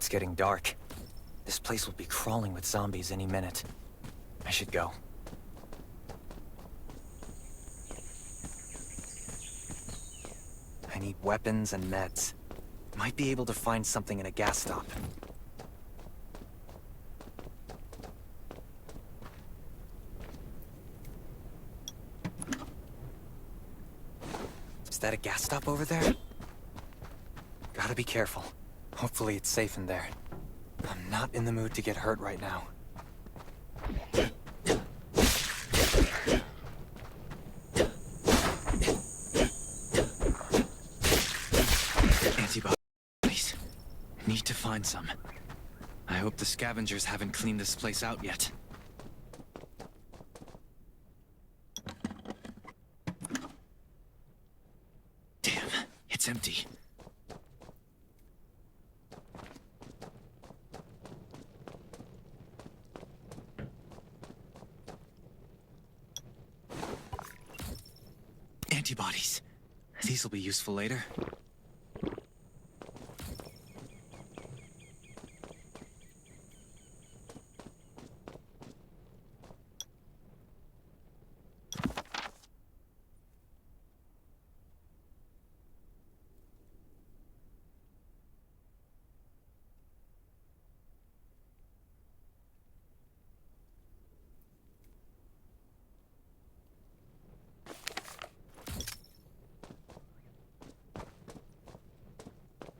It's getting dark. This place will be crawling with zombies any minute. I should go. I need weapons and meds. Might be able to find something in a gas stop. Is that a gas stop over there? Gotta be careful. Hopefully it's safe in there. I'm not in the mood to get hurt right now. Antibodies. Need to find some. I hope the scavengers haven't cleaned this place out yet. Damn, it's empty. Antibodies. These will be useful later.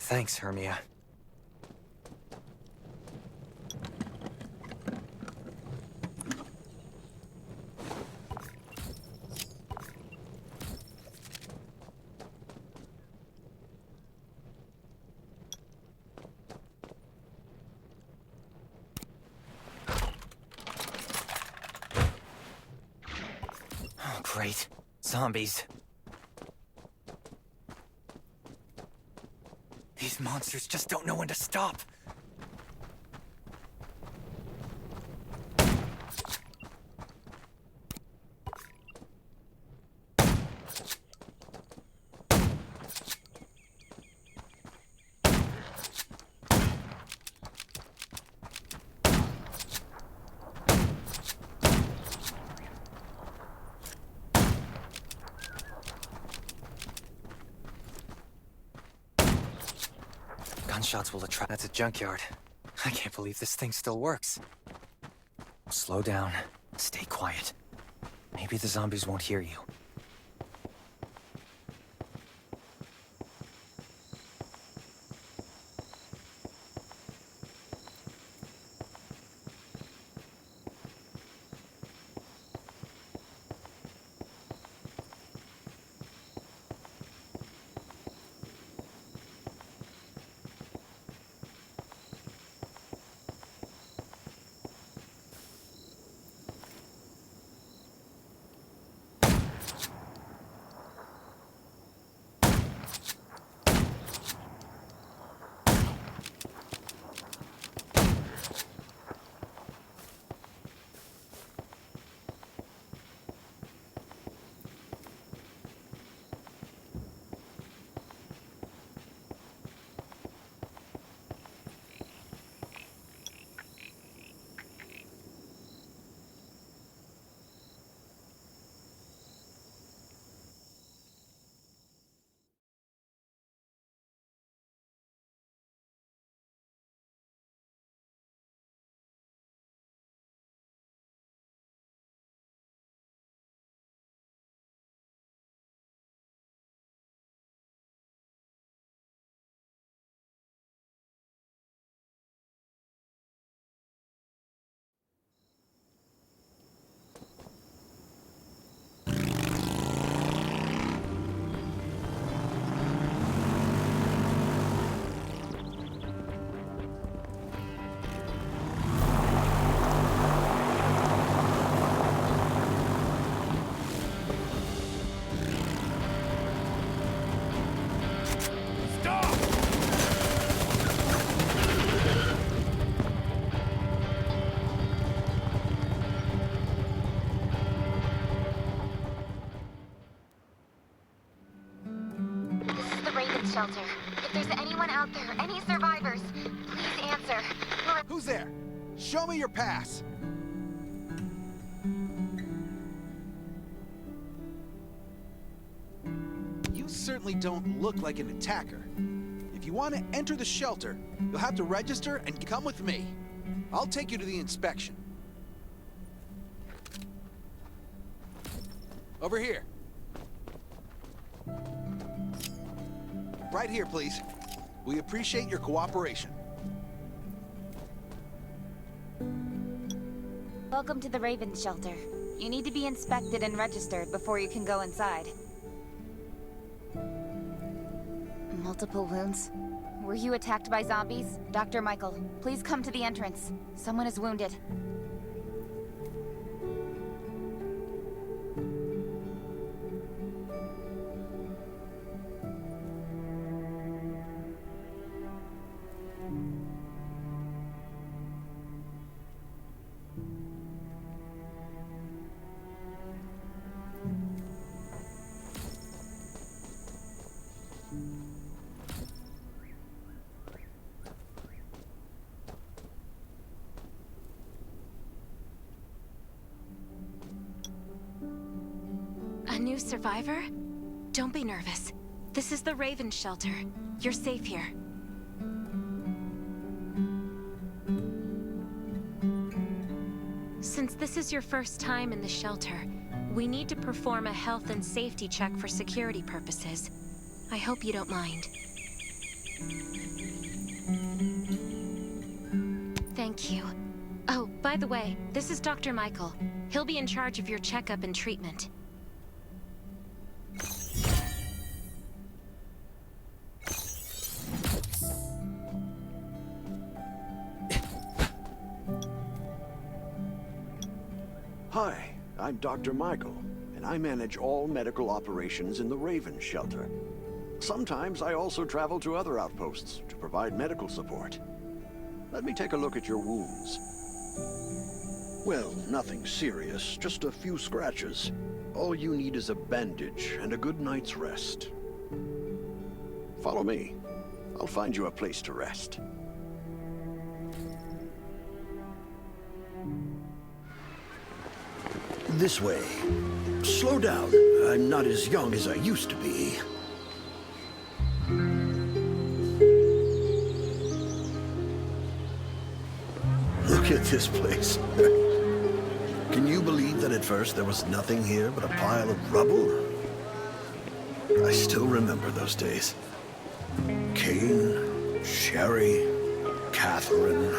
Thanks, Hermia. Oh, great. Zombies. These monsters just don't know when to stop. Gunshots will attract. That's a junkyard. I can't believe this thing still works. Slow down. Stay quiet. Maybe the zombies won't hear you. Shelter. If there's anyone out there, any survivors, please answer. there. Who's there? Show me your pass. You certainly don't look like an attacker. If you want to enter the shelter, you'll have to register and come with me. I'll take you to the inspection. Over here. Right here, please. We appreciate your cooperation. Welcome to the Raven Shelter. You need to be inspected and registered before you can go inside. Multiple wounds? Were you attacked by zombies? Dr. Michael, please come to the entrance. Someone is wounded. A new survivor? Don't be nervous. This is the Raven Shelter. You're safe here. Since this is your first time in the shelter, we need to perform a health and safety check for security purposes. I hope you don't mind. Thank you. Oh, by the way, this is Dr. Michael. He'll be in charge of your checkup and treatment. Hi, I'm Dr. Michael, and I manage all medical operations in the Raven Shelter. Sometimes I also travel to other outposts to provide medical support. Let me take a look at your wounds. Well, nothing serious, just a few scratches. All you need is a bandage and a good night's rest. Follow me. I'll find you a place to rest. This way. Slow down. I'm not as young as I used to be. Look at this place. Can you believe that at first there was nothing here but a pile of rubble? I still remember those days. Kane, Sherry, Catherine.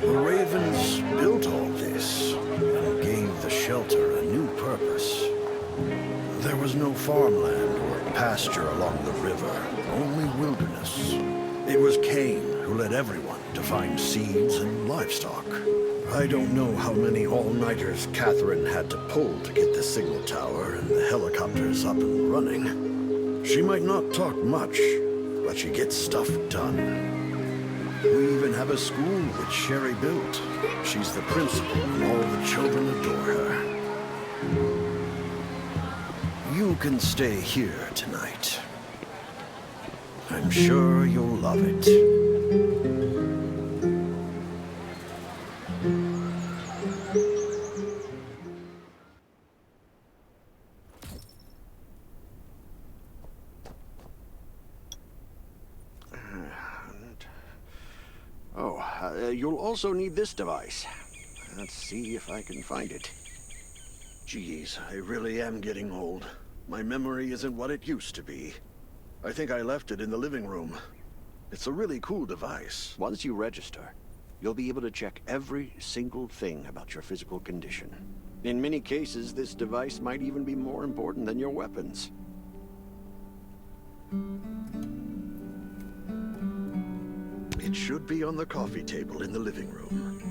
The Ravens built all this and gave the shelter a new purpose. There was no farmland or pasture along the river, only wilderness. It was Kane who led everyone to find seeds and livestock. I don't know how many all-nighters Catherine had to pull to get the signal tower and the helicopters up and running. She might not talk much, but she gets stuff done. We even have a school which Sherry built. She's the principal, and all the children adore her. You can stay here tonight. I'm sure you'll love it. You'll also need this device. Let's see if I can find it. Geez, I really am getting old. My memory isn't what it used to be. I think I left it in the living room. It's a really cool device. Once you register, you'll be able to check every single thing about your physical condition. In many cases, this device might even be more important than your weapons. It should be on the coffee table in the living room.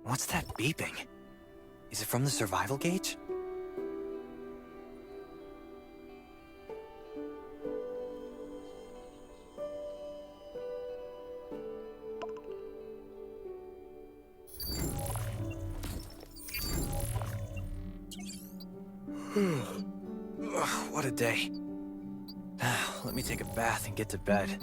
What's that beeping? Is it from the survival gauge? Ugh, what a day. Let me take a bath and get to bed.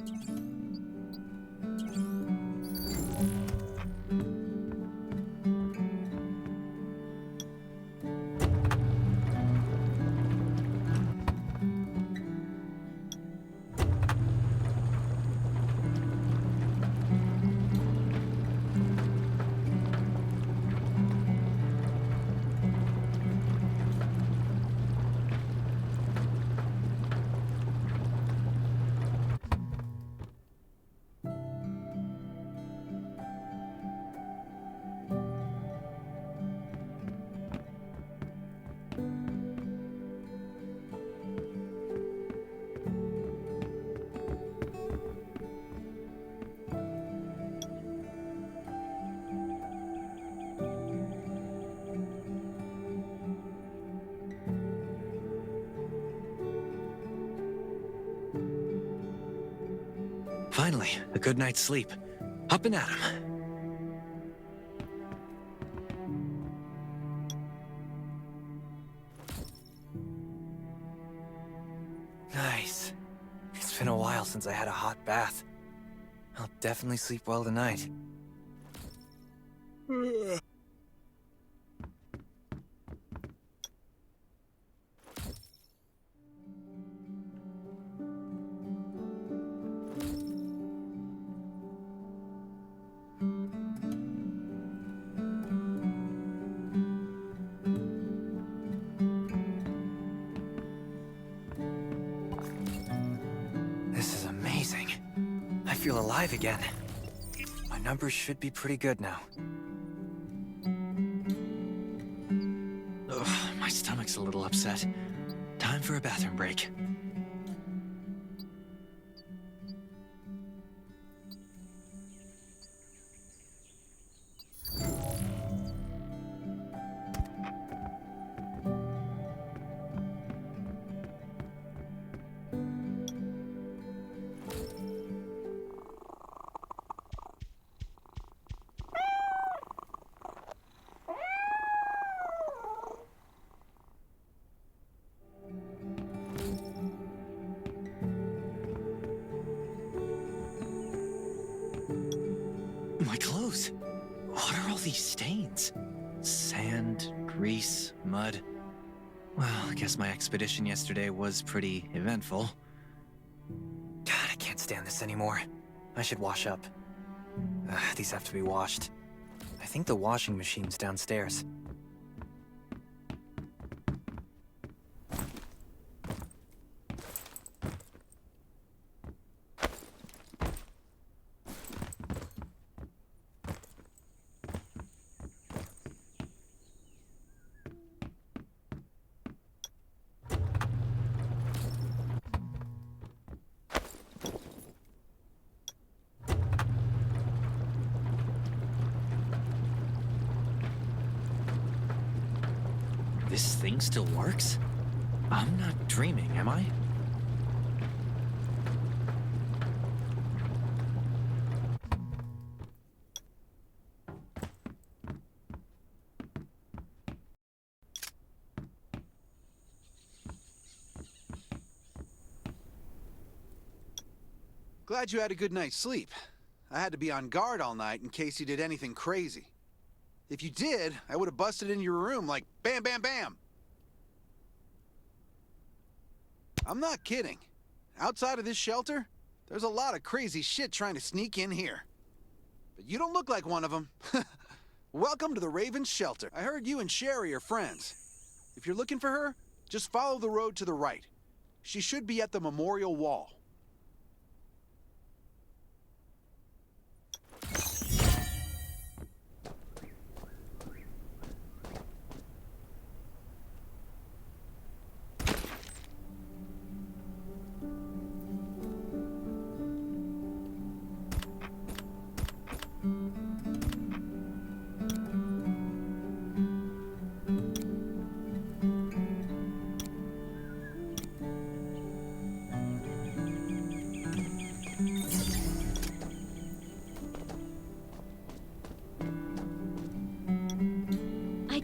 Finally, a good night's sleep. Up and at 'em. Nice. It's been a while since I had a hot bath. I'll definitely sleep well tonight. This is amazing. I feel alive again. My numbers should be pretty good now. Ugh, my stomach's a little upset. Time for a bathroom break. My clothes. What are all these stains? Sand, grease, mud. Well, I guess my expedition yesterday was pretty eventful. God, I can't stand this anymore. I should wash up. These have to be washed. I think the washing machine's downstairs. This thing still works? I'm not dreaming, am I? Glad you had a good night's sleep. I had to be on guard all night in case you did anything crazy. If you did, I would have busted in your room like bam, bam, bam. I'm not kidding. Outside of this shelter, there's a lot of crazy shit trying to sneak in here. But you don't look like one of them. Welcome to the Raven's shelter. I heard you and Sherry are friends. If you're looking for her, just follow the road to the right. She should be at the memorial wall.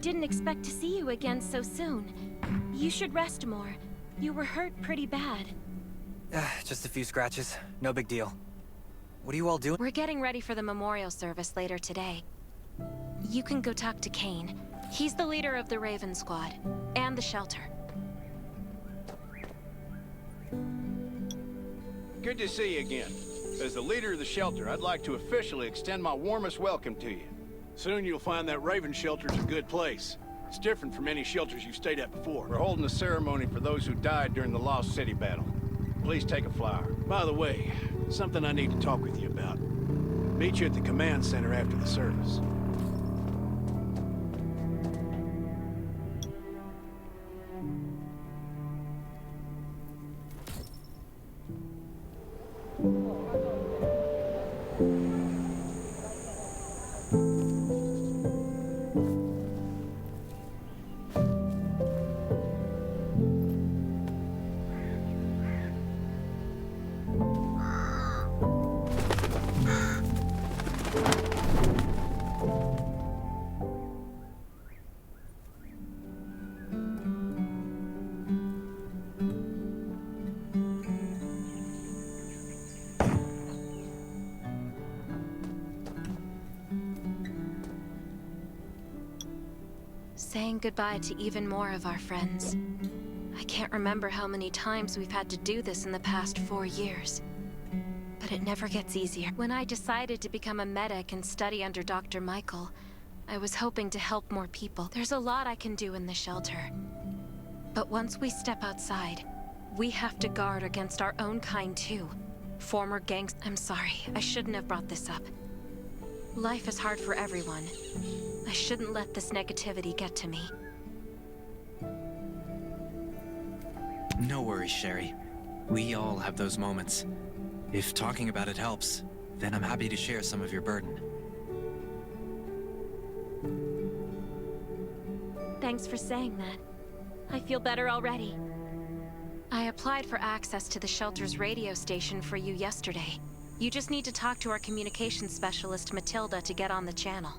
didn't expect to see you again so soon. You should rest more. You were hurt pretty bad. Just a few scratches. No big deal. What are you all doing? We're getting ready for the memorial service later today. You can go talk to Kane. He's the leader of the Raven Squad, and the shelter. Good to see you again. As the leader of the shelter, I'd like to officially extend my warmest welcome to you. Soon you'll find that Raven shelter's a good place. It's different from any shelters you've stayed at before. We're holding a ceremony for those who died during the Lost City battle. Please take a flower. By the way, something I need to talk with you about. Meet you at the command center after the service. Saying goodbye to even more of our friends. I can't remember how many times we've had to do this in the past 4 years. But it never gets easier. When I decided to become a medic and study under Dr. Michael, I was hoping to help more people. There's a lot I can do in the shelter. But once we step outside, we have to guard against our own kind too. Former gangs— I'm sorry, I shouldn't have brought this up. Life is hard for everyone. I shouldn't let this negativity get to me. No worries, Sherry. We all have those moments. If talking about it helps, then I'm happy to share some of your burden. Thanks for saying that. I feel better already. I applied for access to the shelter's radio station for you yesterday. You just need to talk to our communications specialist, Matilda, to get on the channel.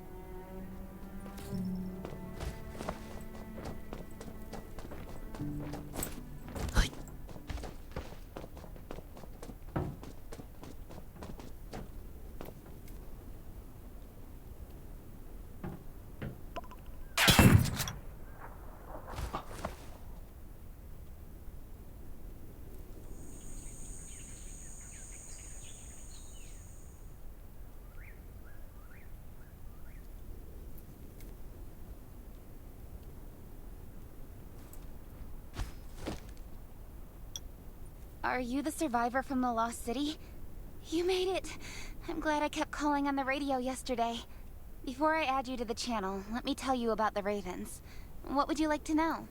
Are you the survivor from the Lost City? You made it! I'm glad I kept calling on the radio yesterday. Before I add you to the channel, let me tell you about the Ravens. What would you like to know?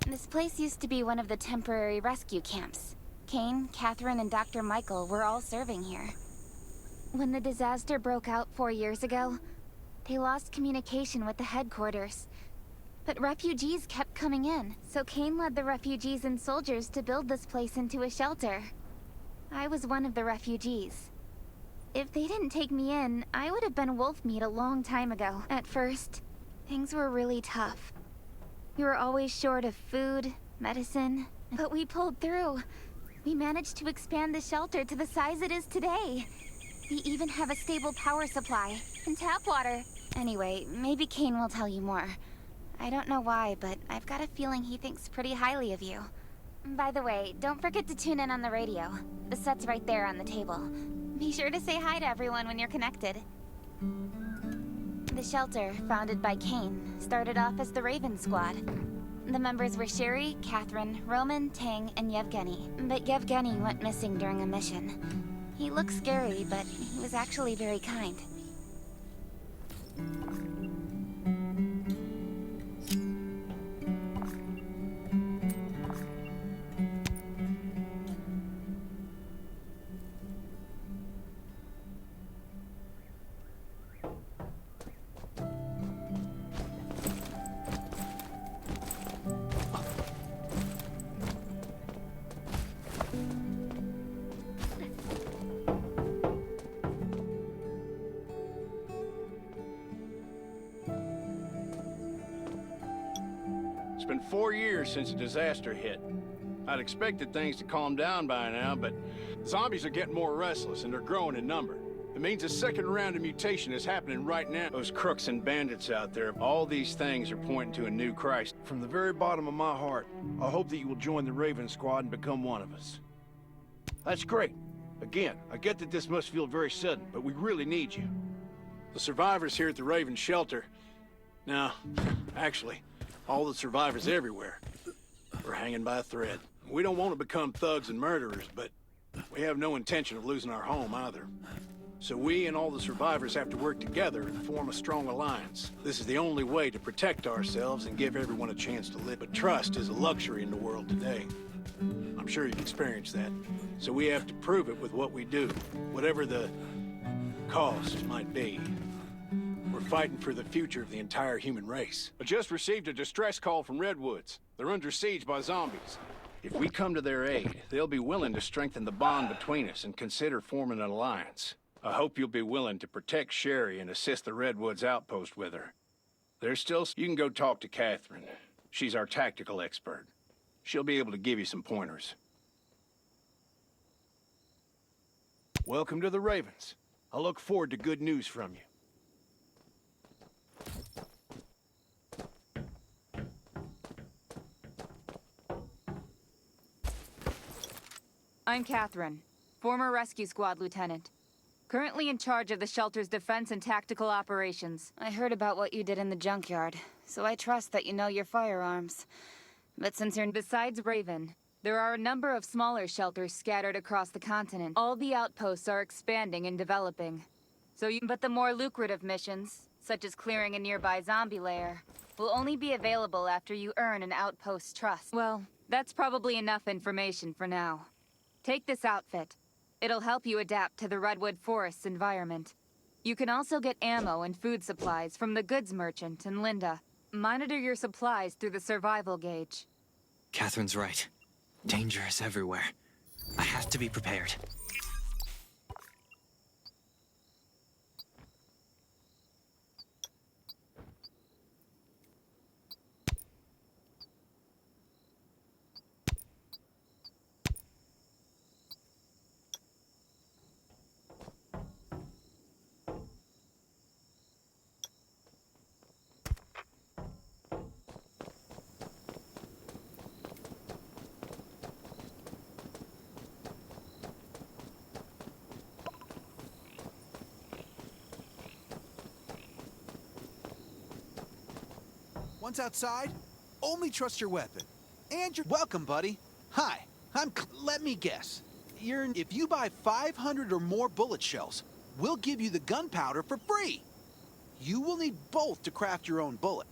This place used to be one of the temporary rescue camps. Kane, Catherine, and Dr. Michael were all serving here. When the disaster broke out 4 years ago, they lost communication with the headquarters. But refugees kept coming in, so Kane led the refugees and soldiers to build this place into a shelter. I was one of the refugees. If they didn't take me in, I would have been wolf meat a long time ago. At first, things were really tough. We were always short of food, medicine, but we pulled through. We managed to expand the shelter to the size it is today. We even have a stable power supply and tap water. Anyway, maybe Kane will tell you more. I don't know why, but I've got a feeling he thinks pretty highly of you. By the way, don't forget to tune in on the radio. The set's right there on the table. Be sure to say hi to everyone when you're connected. The shelter, founded by Kane, started off as the Raven Squad. The members were Sherry, Catherine, Roman, Tang, and Yevgeny. But Yevgeny went missing during a mission. He looked scary, but he was actually very kind. It's been 4 years since the disaster hit. I'd expected things to calm down by now, but zombies are getting more restless and they're growing in number. It means a second round of mutation is happening right now. Those crooks and bandits out there, all these things are pointing to a new crisis. From the very bottom of my heart, I hope that you will join the Raven Squad and become one of us. That's great. Again, I get that this must feel very sudden, but we really need you. The survivors here at the Raven Shelter... No, actually, all the survivors everywhere. We're hanging by a thread. We don't want to become thugs and murderers, but we have no intention of losing our home either. So we and all the survivors have to work together and form a strong alliance. This is the only way to protect ourselves and give everyone a chance to live. But trust is a luxury in the world today. I'm sure you've experienced that. So we have to prove it with what we do, whatever the cost might be. We're fighting for the future of the entire human race. I just received a distress call from Redwoods. They're under siege by zombies. If we come to their aid, they'll be willing to strengthen the bond between us and consider forming an alliance. I hope you'll be willing to protect Sherry and assist the Redwoods outpost with her. There's still... You can go talk to Catherine. She's our tactical expert. She'll be able to give you some pointers. Welcome to the Ravens. I look forward to good news from you. I'm Catherine, former rescue squad lieutenant. Currently in charge of the shelter's defense and tactical operations. I heard about what you did in the junkyard, so I trust that you know your firearms. But since you're... Besides Raven, there are a number of smaller shelters scattered across the continent. All the outposts are expanding and developing. But the more lucrative missions, such as clearing a nearby zombie lair, will only be available after you earn an outpost's trust. Well, that's probably enough information for now. Take this outfit. It'll help you adapt to the Redwood Forest's environment. You can also get ammo and food supplies from the goods merchant and Linda. Monitor your supplies through the survival gauge. Catherine's right. Danger is everywhere. I have to be prepared. Once outside, only trust your weapon. And you're welcome, buddy. Hi, let me guess. If you buy 500 or more bullet shells, we'll give you the gunpowder for free. You will need both to craft your own bullet.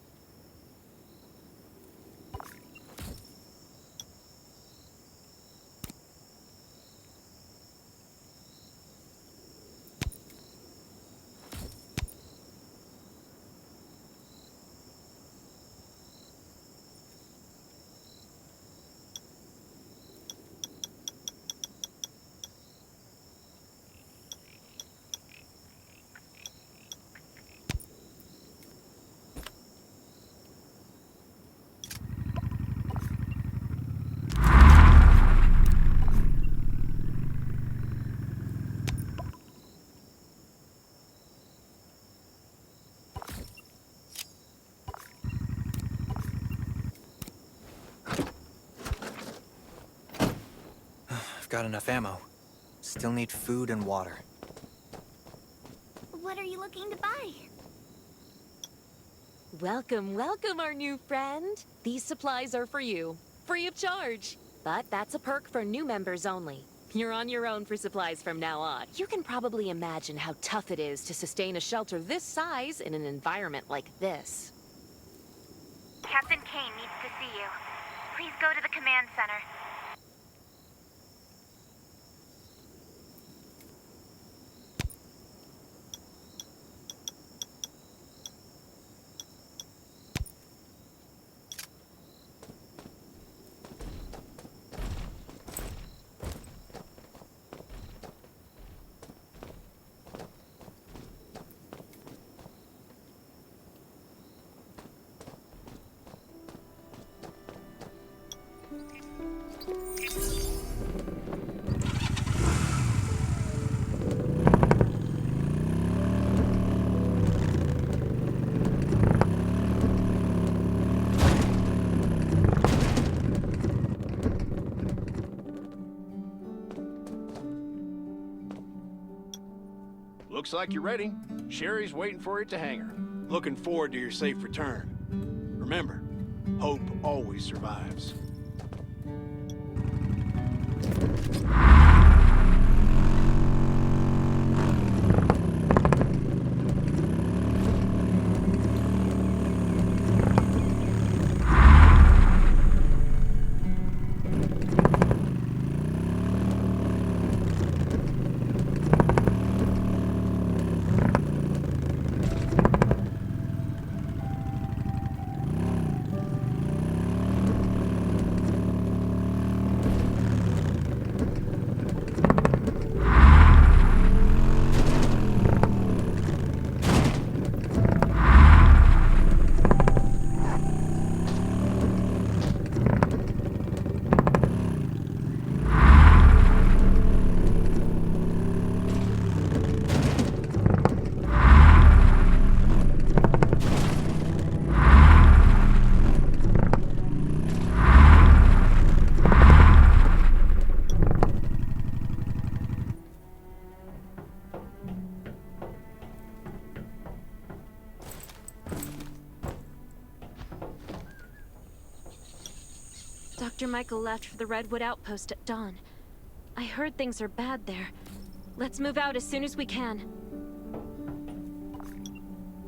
Got enough ammo. Still need food and water. What are you looking to buy? Welcome, welcome, our new friend. These supplies are for you, free of charge. But that's a perk for new members only. You're on your own for supplies from now on. You can probably imagine how tough it is to sustain a shelter this size in an environment like this. Captain Kane needs to see you. Please go to the command center. Looks like you're ready. Sherry's waiting for you at the hangar. Looking forward to your safe return. Remember, hope always survives. Dr. Michael left for the Redwood Outpost at dawn. I heard things are bad there. Let's move out as soon as we can.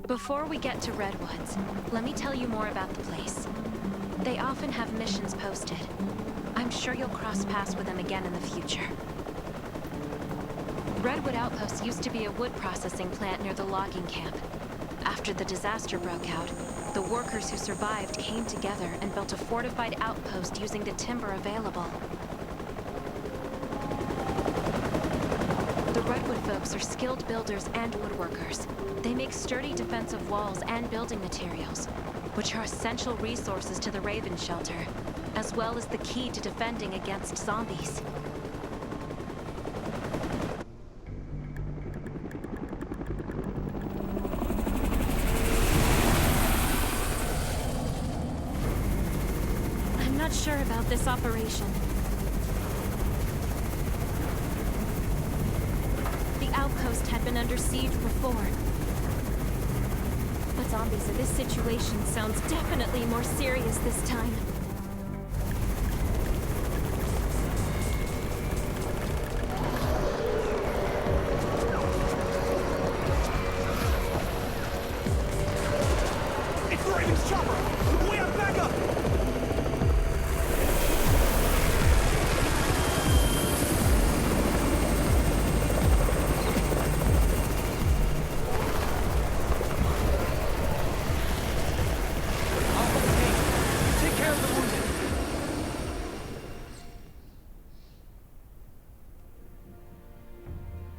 Before we get to Redwoods, let me tell you more about the place. They often have missions posted. I'm sure you'll cross paths with them again in the future. Redwood Outpost used to be a wood processing plant near the logging camp. After the disaster broke out, the workers who survived came together and built a fortified outpost using the timber available. The Redwood folks are skilled builders and woodworkers. They make sturdy defensive walls and building materials, which are essential resources to the Raven Shelter, as well as the key to defending against zombies. I'm not sure about this operation. The outpost had been under siege before. But zombies in this situation sounds definitely more serious this time.